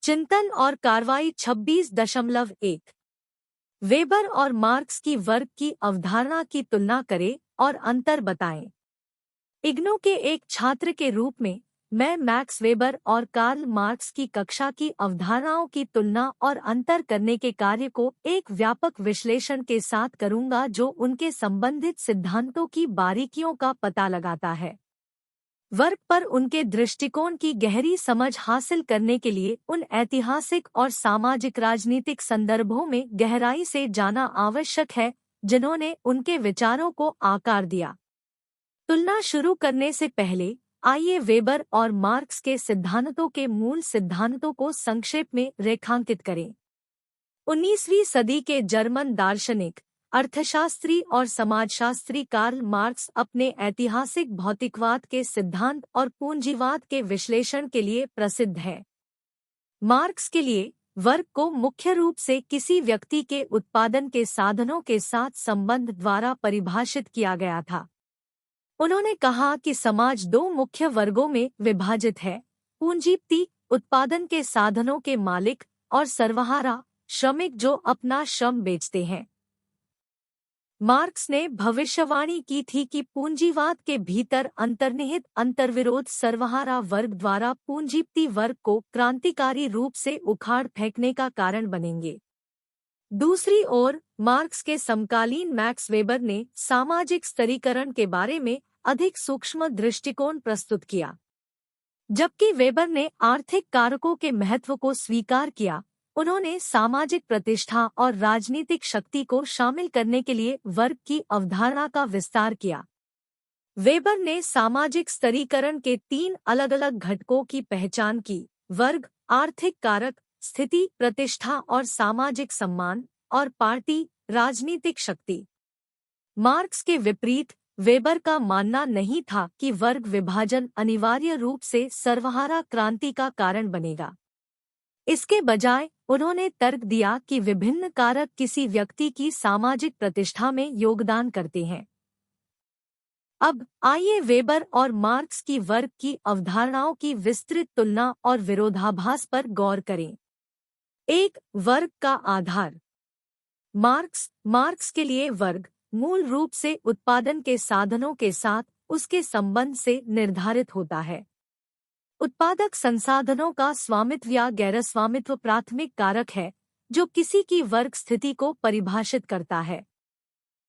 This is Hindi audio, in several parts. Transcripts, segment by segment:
चिंतन और कार्रवाई 26.1। वेबर और मार्क्स की वर्ग की अवधारणा की तुलना करें और अंतर बताएं। इग्नू के एक छात्र के रूप में मैं मैक्स वेबर और कार्ल मार्क्स की कक्षा की अवधारणाओं की तुलना और अंतर करने के कार्य को एक व्यापक विश्लेषण के साथ करूंगा जो उनके संबंधित सिद्धांतों की बारीकियों का पता लगाता है। वर्ग पर उनके दृष्टिकोण की गहरी समझ हासिल करने के लिए उन ऐतिहासिक और सामाजिक राजनीतिक संदर्भों में गहराई से जाना आवश्यक है जिन्होंने उनके विचारों को आकार दिया। तुलना शुरू करने से पहले आइए वेबर और मार्क्स के सिद्धांतों के मूल सिद्धांतों को संक्षेप में रेखांकित करें। 19वीं सदी के जर्मन दार्शनिक, अर्थशास्त्री और समाजशास्त्री कार्ल मार्क्स अपने ऐतिहासिक भौतिकवाद के सिद्धांत और पूंजीवाद के विश्लेषण के लिए प्रसिद्ध है। मार्क्स के लिए वर्ग को मुख्य रूप से किसी व्यक्ति के उत्पादन के साधनों के साथ संबंध द्वारा परिभाषित किया गया था। उन्होंने कहा कि समाज दो मुख्य वर्गों में विभाजित है: पूंजीपति, उत्पादन के साधनों के मालिक, और सर्वहारा, श्रमिक जो अपना श्रम बेचते हैं। मार्क्स ने भविष्यवाणी की थी कि पूंजीवाद के भीतर अंतर्निहित अंतर्विरोध सर्वहारा वर्ग द्वारा पूंजीपति वर्ग को क्रांतिकारी रूप से उखाड़ फेंकने का कारण बनेंगे। दूसरी ओर मार्क्स के समकालीन मैक्स वेबर ने सामाजिक स्तरीकरण के बारे में अधिक सूक्ष्म दृष्टिकोण प्रस्तुत किया। जबकि वेबर ने आर्थिक कारकों के महत्व को स्वीकार किया, उन्होंने सामाजिक प्रतिष्ठा और राजनीतिक शक्ति को शामिल करने के लिए वर्ग की अवधारणा का विस्तार किया। वेबर ने सामाजिक स्तरीकरण के 3 अलग-अलग घटकों की पहचान की: वर्ग, आर्थिक कारक, स्थिति, प्रतिष्ठा और सामाजिक सम्मान, और पार्टी, राजनीतिक शक्ति। मार्क्स के विपरीत वेबर का मानना नहीं था कि वर्ग विभाजन अनिवार्य रूप से सर्वहारा क्रांति का कारण बनेगा। इसके बजाय उन्होंने तर्क दिया कि विभिन्न कारक किसी व्यक्ति की सामाजिक प्रतिष्ठा में योगदान करते हैं। अब आइए वेबर और मार्क्स की वर्ग की अवधारणाओं की विस्तृत तुलना और विरोधाभास पर गौर करें। 1. वर्ग का आधार। मार्क्स के लिए वर्ग मूल रूप से उत्पादन के साधनों के साथ उसके संबंध से निर्धारित होता है। उत्पादक संसाधनों का स्वामित्व या गैरस्वामित्व प्राथमिक कारक है जो किसी की वर्ग स्थिति को परिभाषित करता है।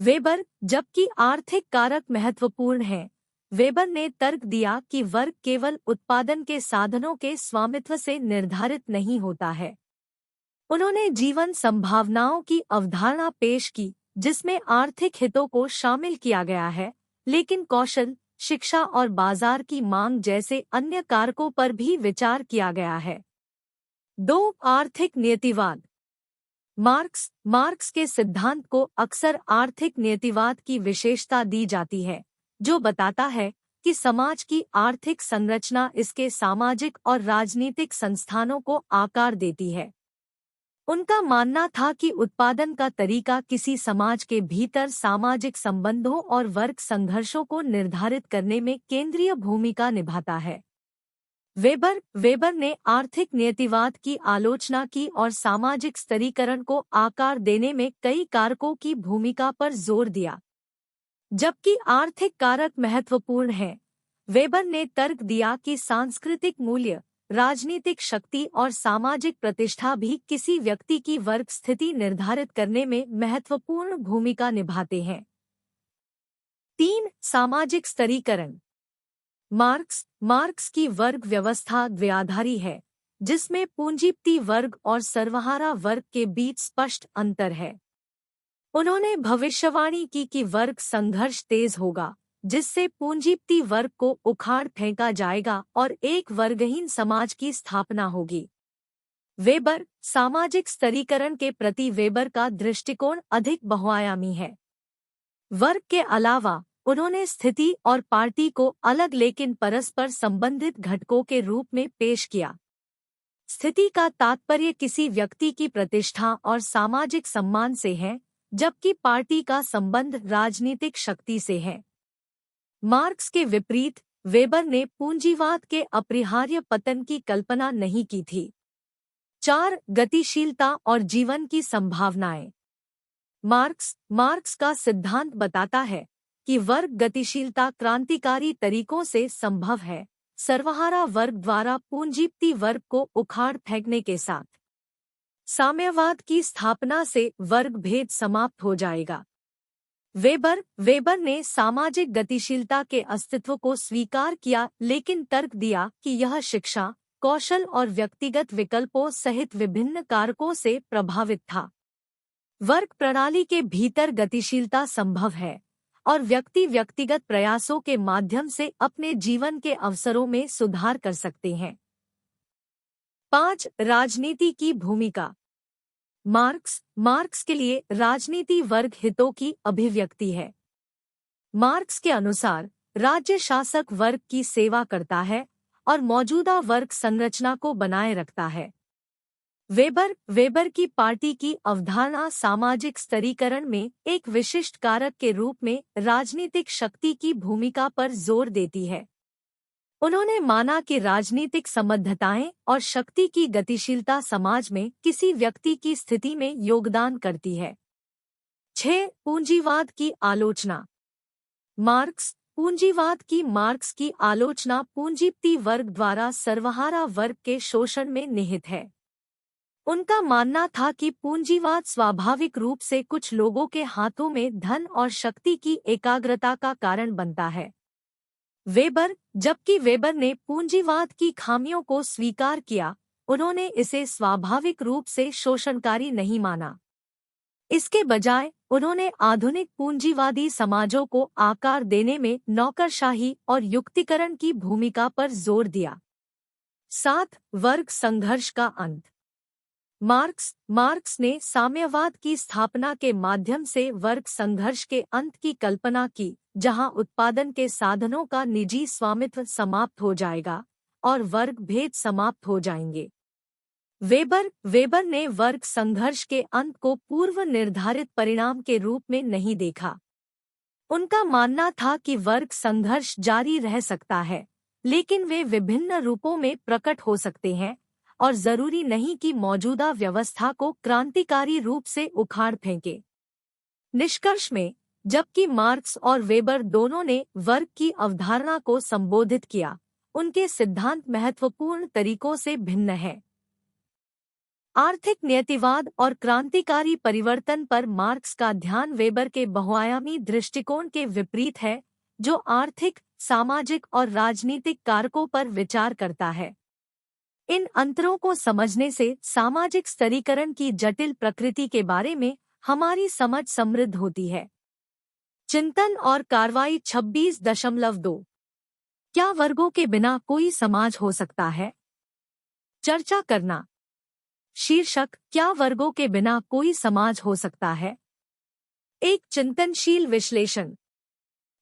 वेबर, जबकि आर्थिक कारक महत्वपूर्ण है, वेबर ने तर्क दिया कि वर्ग केवल उत्पादन के साधनों के स्वामित्व से निर्धारित नहीं होता है। उन्होंने जीवन संभावनाओं की अवधारणा पेश की जिसमें आर्थिक हितों को शामिल किया गया है, लेकिन कौशल, शिक्षा और बाजार की मांग जैसे अन्य कारकों पर भी विचार किया गया है। 2. आर्थिक नियतिवाद। मार्क्स के सिद्धांत को अक्सर आर्थिक नियतिवाद की विशेषता दी जाती है, जो बताता है कि समाज की आर्थिक संरचना इसके सामाजिक और राजनीतिक संस्थानों को आकार देती है। उनका मानना था कि उत्पादन का तरीका किसी समाज के भीतर सामाजिक संबंधों और वर्ग संघर्षों को निर्धारित करने में केंद्रीय भूमिका निभाता है। वेबर ने आर्थिक नियतिवाद की आलोचना की और सामाजिक स्तरीकरण को आकार देने में कई कारकों की भूमिका पर जोर दिया। जबकि आर्थिक कारक महत्वपूर्ण हैं, वेबर ने तर्क दिया कि सांस्कृतिक मूल्य, राजनीतिक शक्ति और सामाजिक प्रतिष्ठा भी किसी व्यक्ति की वर्ग स्थिति निर्धारित करने में महत्वपूर्ण भूमिका निभाते हैं। 3. सामाजिक स्तरीकरण। मार्क्स की वर्ग व्यवस्था द्वयाधारी है, जिसमें पूंजीपति वर्ग और सर्वहारा वर्ग के बीच स्पष्ट अंतर है। उन्होंने भविष्यवाणी की कि वर्ग संघर्ष तेज होगा, जिससे पूंजीपति वर्ग को उखाड़ फेंका जाएगा और एक वर्गहीन समाज की स्थापना होगी। वेबर, सामाजिक स्तरीकरण के प्रति वेबर का दृष्टिकोण अधिक बहुआयामी है। वर्ग के अलावा उन्होंने स्थिति और पार्टी को अलग लेकिन परस्पर संबंधित घटकों के रूप में पेश किया। स्थिति का तात्पर्य किसी व्यक्ति की प्रतिष्ठा और सामाजिक सम्मान से है, जबकि पार्टी का संबंध राजनीतिक शक्ति से है। मार्क्स के विपरीत वेबर ने पूंजीवाद के अपरिहार्य पतन की कल्पना नहीं की थी। 4. गतिशीलता और जीवन की संभावनाएं। मार्क्स का सिद्धांत बताता है कि वर्ग गतिशीलता क्रांतिकारी तरीकों से संभव है, सर्वहारा वर्ग द्वारा पूंजीपति वर्ग को उखाड़ फेंकने के साथ साम्यवाद की स्थापना से वर्ग भेद समाप्त हो जाएगा। वेबर ने सामाजिक गतिशीलता के अस्तित्व को स्वीकार किया, लेकिन तर्क दिया कि यह शिक्षा, कौशल और व्यक्तिगत विकल्पों सहित विभिन्न कारकों से प्रभावित था। वर्ग प्रणाली के भीतर गतिशीलता संभव है और व्यक्ति व्यक्तिगत प्रयासों के माध्यम से अपने जीवन के अवसरों में सुधार कर सकते हैं। 5. राजनीति की भूमिका। मार्क्स के लिए राजनीति वर्ग हितों की अभिव्यक्ति है। मार्क्स के अनुसार राज्य शासक वर्ग की सेवा करता है और मौजूदा वर्ग संरचना को बनाए रखता है। वेबर की पार्टी की अवधारणा सामाजिक स्तरीकरण में एक विशिष्ट कारक के रूप में राजनीतिक शक्ति की भूमिका पर जोर देती है। उन्होंने माना कि राजनीतिक संबद्धताएं और शक्ति की गतिशीलता समाज में किसी व्यक्ति की स्थिति में योगदान करती है। 6. पूंजीवाद की आलोचना। मार्क्स की आलोचना पूंजीपति वर्ग द्वारा सर्वहारा वर्ग के शोषण में निहित है। उनका मानना था कि पूंजीवाद स्वाभाविक रूप से कुछ लोगों के हाथों में धन और शक्ति की एकाग्रता का कारण बनता है। जबकि वेबर ने पूंजीवाद की खामियों को स्वीकार किया, उन्होंने इसे स्वाभाविक रूप से शोषणकारी नहीं माना। इसके बजाय उन्होंने आधुनिक पूंजीवादी समाजों को आकार देने में नौकरशाही और युक्तिकरण की भूमिका पर जोर दिया। 7. वर्ग संघर्ष का अंत। मार्क्स ने साम्यवाद की स्थापना के माध्यम से वर्ग संघर्ष के अंत की कल्पना की, जहां उत्पादन के साधनों का निजी स्वामित्व समाप्त हो जाएगा और वर्ग भेद समाप्त हो जाएंगे। वेबर ने वर्ग संघर्ष के अंत को पूर्व निर्धारित परिणाम के रूप में नहीं देखा। उनका मानना था कि वर्ग संघर्ष जारी रह सकता है, लेकिन वे विभिन्न रूपों में प्रकट हो सकते हैं और जरूरी नहीं कि मौजूदा व्यवस्था को क्रांतिकारी रूप से उखाड़ फेंके। निष्कर्ष में, जबकि मार्क्स और वेबर दोनों ने वर्ग की अवधारणा को संबोधित किया, उनके सिद्धांत महत्वपूर्ण तरीकों से भिन्न हैं। आर्थिक नियतिवाद और क्रांतिकारी परिवर्तन पर मार्क्स का ध्यान वेबर के बहुआयामी दृष्टिकोण के विपरीत है, जो आर्थिक, सामाजिक और राजनीतिक कारकों पर विचार करता है। इन अंतरों को समझने से सामाजिक स्तरीकरण की जटिल प्रकृति के बारे में हमारी समझ समृद्ध होती है। चिंतन और कार्रवाई 26.2। क्या वर्गों के बिना कोई समाज हो सकता है? चर्चा करना। शीर्षक: क्या वर्गों के बिना कोई समाज हो सकता है? एक चिंतनशील विश्लेषण।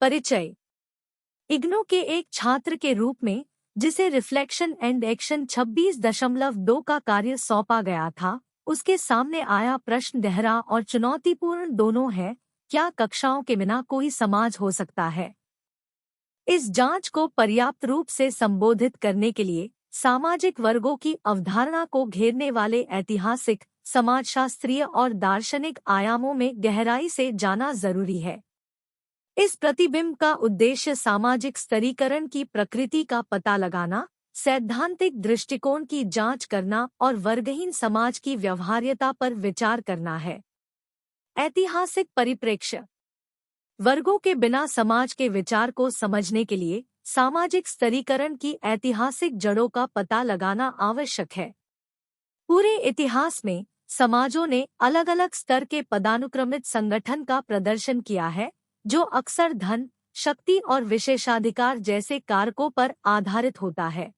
परिचय। इग्नू के एक छात्र के रूप में, जिसे रिफ्लेक्शन एंड एक्शन 26.2 का कार्य सौंपा गया था, उसके सामने आया प्रश्न गहरा और चुनौतीपूर्ण दोनों है: क्या कक्षाओं के बिना कोई समाज हो सकता है? इस जांच को पर्याप्त रूप से संबोधित करने के लिए सामाजिक वर्गों की अवधारणा को घेरने वाले ऐतिहासिक, समाजशास्त्रीय और दार्शनिक आयामों में गहराई से जाना जरूरी है। इस प्रतिबिंब का उद्देश्य सामाजिक स्तरीकरण की प्रकृति का पता लगाना, सैद्धांतिक दृष्टिकोण की जांच करना और वर्गहीन समाज की व्यवहार्यता पर विचार करना है। ऐतिहासिक परिप्रेक्ष्य। वर्गों के बिना समाज के विचार को समझने के लिए सामाजिक स्तरीकरण की ऐतिहासिक जड़ों का पता लगाना आवश्यक है। पूरे इतिहास में समाजों ने अलग अलग स्तर के पदानुक्रमित संगठन का प्रदर्शन किया है, जो अक्सर धन, शक्ति और विशेषाधिकार जैसे कारकों पर आधारित होता है।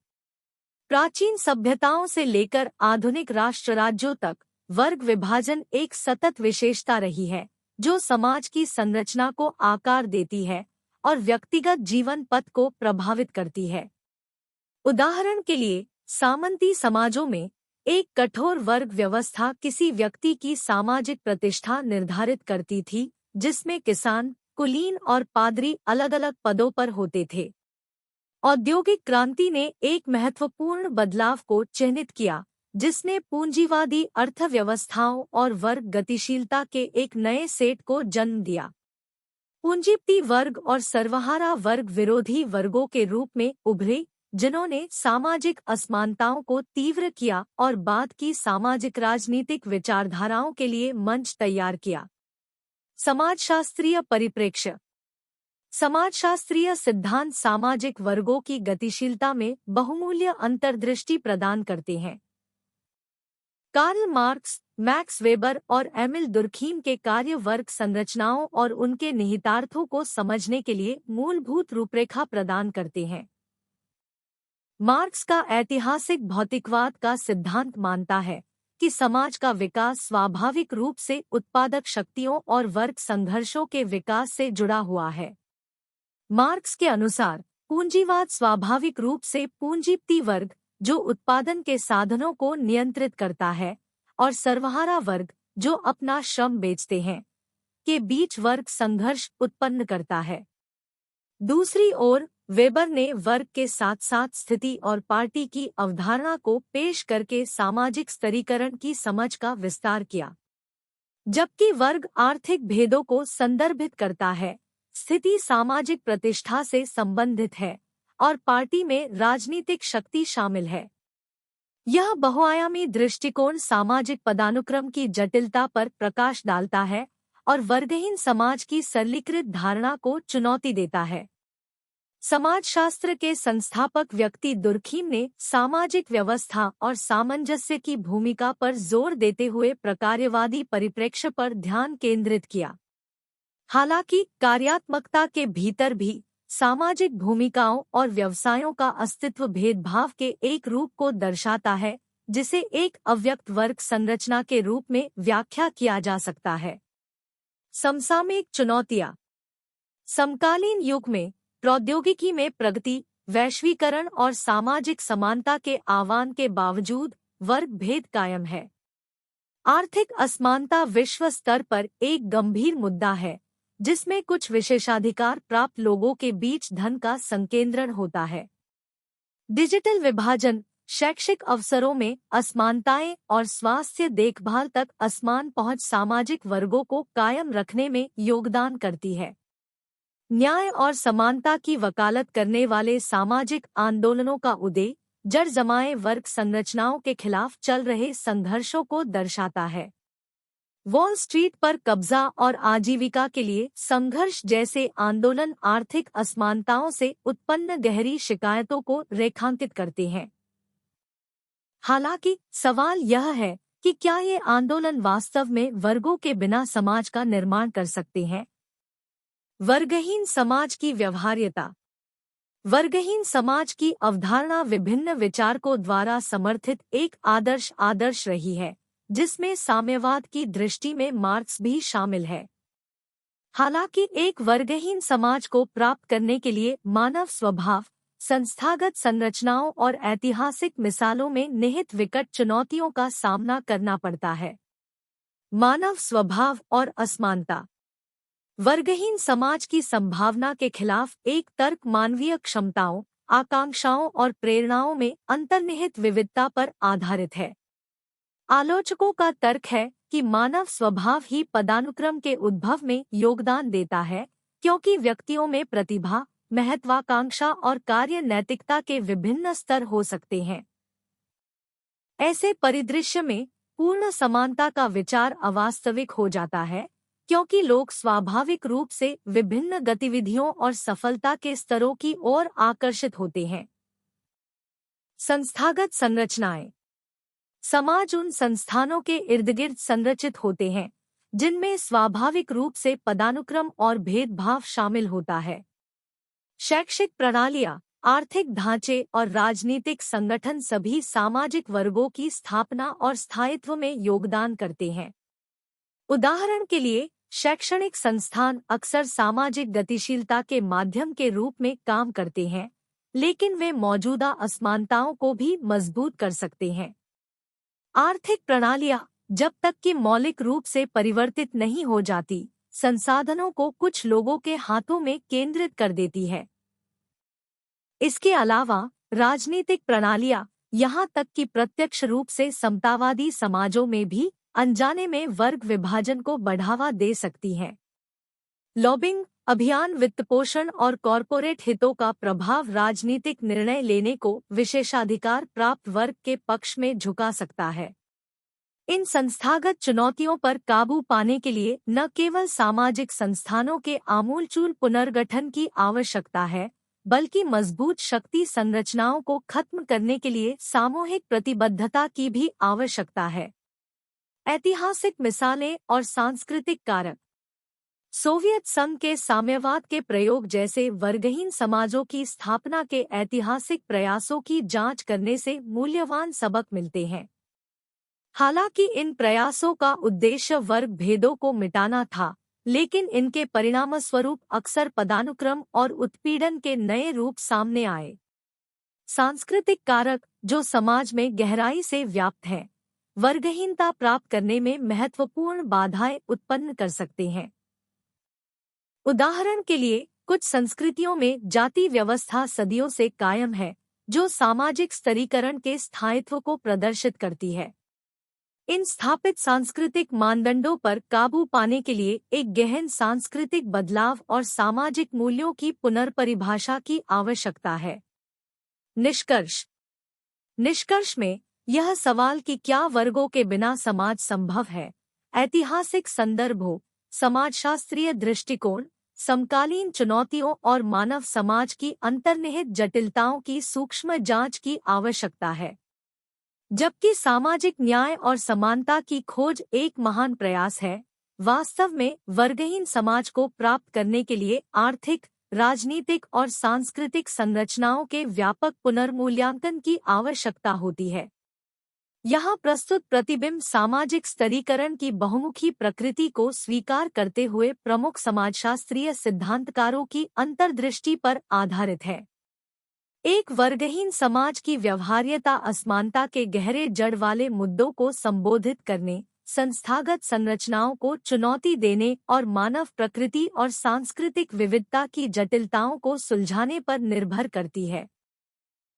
प्राचीन सभ्यताओं से लेकर आधुनिक राष्ट्र राज्यों तक वर्ग विभाजन एक सतत विशेषता रही है, जो समाज की संरचना को आकार देती है और व्यक्तिगत जीवन पथ को प्रभावित करती है। उदाहरण के लिए, सामंती समाजों में एक कठोर वर्ग व्यवस्था किसी व्यक्ति की सामाजिक प्रतिष्ठा निर्धारित करती थी, जिसमें किसान, कुलीन और पादरी अलग अलग पदों पर होते थे। औद्योगिक क्रांति ने एक महत्वपूर्ण बदलाव को चिह्नित किया, जिसने पूंजीवादी अर्थव्यवस्थाओं और वर्ग गतिशीलता के एक नए सेट को जन्म दिया। पूंजीपति वर्ग और सर्वहारा वर्ग विरोधी वर्गों के रूप में उभरे, जिन्होंने सामाजिक असमानताओं को तीव्र किया और बाद की सामाजिक राजनीतिक विचारधाराओं के लिए मंच तैयार किया। समाजशास्त्रीय परिप्रेक्ष्य। समाजशास्त्रीय सिद्धांत सामाजिक वर्गों की गतिशीलता में बहुमूल्य अंतर्दृष्टि प्रदान करते हैं। कार्ल मार्क्स, मैक्स वेबर और एमिल दुर्खीम के कार्य वर्ग संरचनाओं और उनके निहितार्थों को समझने के लिए मूलभूत रूपरेखा प्रदान करते हैं। मार्क्स का ऐतिहासिक भौतिकवाद का सिद्धांत मानता है कि समाज का विकास स्वाभाविक रूप से उत्पादक शक्तियों और वर्ग संघर्षों के विकास से जुड़ा हुआ है। मार्क्स के अनुसार पूंजीवाद स्वाभाविक रूप से पूंजीपति वर्ग, जो उत्पादन के साधनों को नियंत्रित करता है, और सर्वहारा वर्ग, जो अपना श्रम बेचते हैं, के बीच वर्ग संघर्ष उत्पन्न करता है। दूसरी ओर वेबर ने वर्ग के साथ साथ स्थिति और पार्टी की अवधारणा को पेश करके सामाजिक स्तरीकरण की समझ का विस्तार किया। जबकि वर्ग आर्थिक भेदों को संदर्भित करता है, स्थिति सामाजिक प्रतिष्ठा से संबंधित है और पार्टी में राजनीतिक शक्ति शामिल है। यह बहुआयामी दृष्टिकोण सामाजिक पदानुक्रम की जटिलता पर प्रकाश डालता है और वर्गहीन समाज की सरलीकृत धारणा को चुनौती देता है। समाजशास्त्र के संस्थापक व्यक्ति दुर्खीम ने सामाजिक व्यवस्था और सामंजस्य की भूमिका पर जोर देते हुए प्रकार्यवादी परिप्रेक्ष्य पर ध्यान केंद्रित किया। हालांकि कार्यात्मकता के भीतर भी सामाजिक भूमिकाओं और व्यवसायों का अस्तित्व भेदभाव के एक रूप को दर्शाता है, जिसे एक अव्यक्त वर्ग संरचना के रूप में व्याख्या किया जा सकता है। समसामयिक चुनौतियां। समकालीन युग में प्रौद्योगिकी में प्रगति, वैश्वीकरण और सामाजिक समानता के आह्वान के बावजूद वर्ग भेद कायम है। आर्थिक असमानता विश्व स्तर पर एक गंभीर मुद्दा है, जिसमें कुछ विशेषाधिकार प्राप्त लोगों के बीच धन का संकेंद्रण होता है। डिजिटल विभाजन, शैक्षिक अवसरों में असमानताएं और स्वास्थ्य देखभाल तक असमान पहुंच सामाजिक वर्गों को कायम रखने में योगदान करती है। न्याय और समानता की वकालत करने वाले सामाजिक आंदोलनों का उदय जड़ जमाए वर्ग संरचनाओं के खिलाफ चल रहे संघर्षों को दर्शाता है। वॉल स्ट्रीट पर कब्जा और आजीविका के लिए संघर्ष जैसे आंदोलन आर्थिक असमानताओं से उत्पन्न गहरी शिकायतों को रेखांकित करते हैं। हालांकि सवाल यह है कि क्या ये आंदोलन वास्तव में वर्गों के बिना समाज का निर्माण कर सकते हैं? वर्गहीन समाज की व्यवहार्यता। वर्गहीन समाज की अवधारणा विभिन्न विचारकों द्वारा समर्थित एक आदर्श रही है, जिसमें साम्यवाद की दृष्टि में मार्क्स भी शामिल है। हालांकि एक वर्गहीन समाज को प्राप्त करने के लिए मानव स्वभाव, संस्थागत संरचनाओं और ऐतिहासिक मिसालों में निहित विकट चुनौतियों का सामना करना पड़ता है। मानव स्वभाव और असमानता। वर्गहीन समाज की संभावना के खिलाफ एक तर्क मानवीय क्षमताओं, आकांक्षाओं और प्रेरणाओं में अंतर्निहित विविधता पर आधारित है। आलोचकों का तर्क है कि मानव स्वभाव ही पदानुक्रम के उद्भव में योगदान देता है, क्योंकि व्यक्तियों में प्रतिभा, महत्वाकांक्षा और कार्य नैतिकता के विभिन्न स्तर हो सकते हैं। ऐसे परिदृश्य में पूर्ण समानता का विचार अवास्तविक हो जाता है, क्योंकि लोग स्वाभाविक रूप से विभिन्न गतिविधियों और सफलता के स्तरों की ओर आकर्षित होते हैं। संस्थागत संरचनाएं। समाज उन संस्थानों के इर्दगिर्द संरचित होते हैं जिनमें स्वाभाविक रूप से पदानुक्रम और भेदभाव शामिल होता है। शैक्षिक प्रणालियां, आर्थिक ढांचे और राजनीतिक संगठन सभी सामाजिक वर्गों की स्थापना और स्थायित्व में योगदान करते हैं। उदाहरण के लिए, शैक्षणिक संस्थान अक्सर सामाजिक गतिशीलता के माध्यम के रूप में काम करते हैं, लेकिन वे मौजूदा असमानताओं को भी मजबूत कर सकते हैं। आर्थिक प्रणालियां जब तक कि मौलिक रूप से परिवर्तित नहीं हो जाती, संसाधनों को कुछ लोगों के हाथों में केंद्रित कर देती है। इसके अलावा राजनीतिक प्रणालियां यहाँ तक कि प्रत्यक्ष रूप से समतावादी समाजों में भी अनजाने में वर्ग विभाजन को बढ़ावा दे सकती हैं। लॉबिंग अभियान वित्तपोषण और कॉरपोरेट हितों का प्रभाव राजनीतिक निर्णय लेने को विशेषाधिकार प्राप्त वर्ग के पक्ष में झुका सकता है। इन संस्थागत चुनौतियों पर काबू पाने के लिए न केवल सामाजिक संस्थानों के आमूलचूल पुनर्गठन की आवश्यकता है, बल्कि मजबूत शक्ति संरचनाओं को खत्म करने के लिए सामूहिक प्रतिबद्धता की भी आवश्यकता है। ऐतिहासिक मिसालें और सांस्कृतिक कारक। सोवियत संघ के साम्यवाद के प्रयोग जैसे वर्गहीन समाजों की स्थापना के ऐतिहासिक प्रयासों की जांच करने से मूल्यवान सबक मिलते हैं। हालांकि इन प्रयासों का उद्देश्य वर्ग भेदों को मिटाना था, लेकिन इनके परिणामस्वरूप अक्सर पदानुक्रम और उत्पीड़न के नए रूप सामने आए। सांस्कृतिक कारक जो समाज में गहराई से व्याप्त हैं, वर्गहीनता प्राप्त करने में महत्वपूर्ण बाधाएं उत्पन्न कर सकते हैं। उदाहरण के लिए, कुछ संस्कृतियों में जाति व्यवस्था सदियों से कायम है, जो सामाजिक स्तरीकरण के स्थायित्व को प्रदर्शित करती है। इन स्थापित सांस्कृतिक मानदंडों पर काबू पाने के लिए एक गहन सांस्कृतिक बदलाव और सामाजिक मूल्यों की पुनर्परिभाषा की आवश्यकता है। निष्कर्ष में यह सवाल कि क्या वर्गों के बिना समाज संभव है, ऐतिहासिक संदर्भों, समाजशास्त्रीय दृष्टिकोण, समकालीन चुनौतियों और मानव समाज की अंतर्निहित जटिलताओं की सूक्ष्म जांच की आवश्यकता है। जबकि सामाजिक न्याय और समानता की खोज एक महान प्रयास है, वास्तव में वर्गहीन समाज को प्राप्त करने के लिए आर्थिक, राजनीतिक और सांस्कृतिक संरचनाओं के व्यापक पुनर्मूल्यांकन की आवश्यकता होती है। यहाँ प्रस्तुत प्रतिबिंब सामाजिक स्तरीकरण की बहुमुखी प्रकृति को स्वीकार करते हुए प्रमुख समाजशास्त्रीय सिद्धांतकारों की अंतर्दृष्टि पर आधारित है। एक वर्गहीन समाज की व्यवहार्यता असमानता के गहरे जड़ वाले मुद्दों को संबोधित करने, संस्थागत संरचनाओं को चुनौती देने और मानव प्रकृति और सांस्कृतिक विविधता की जटिलताओं को सुलझाने पर निर्भर करती है।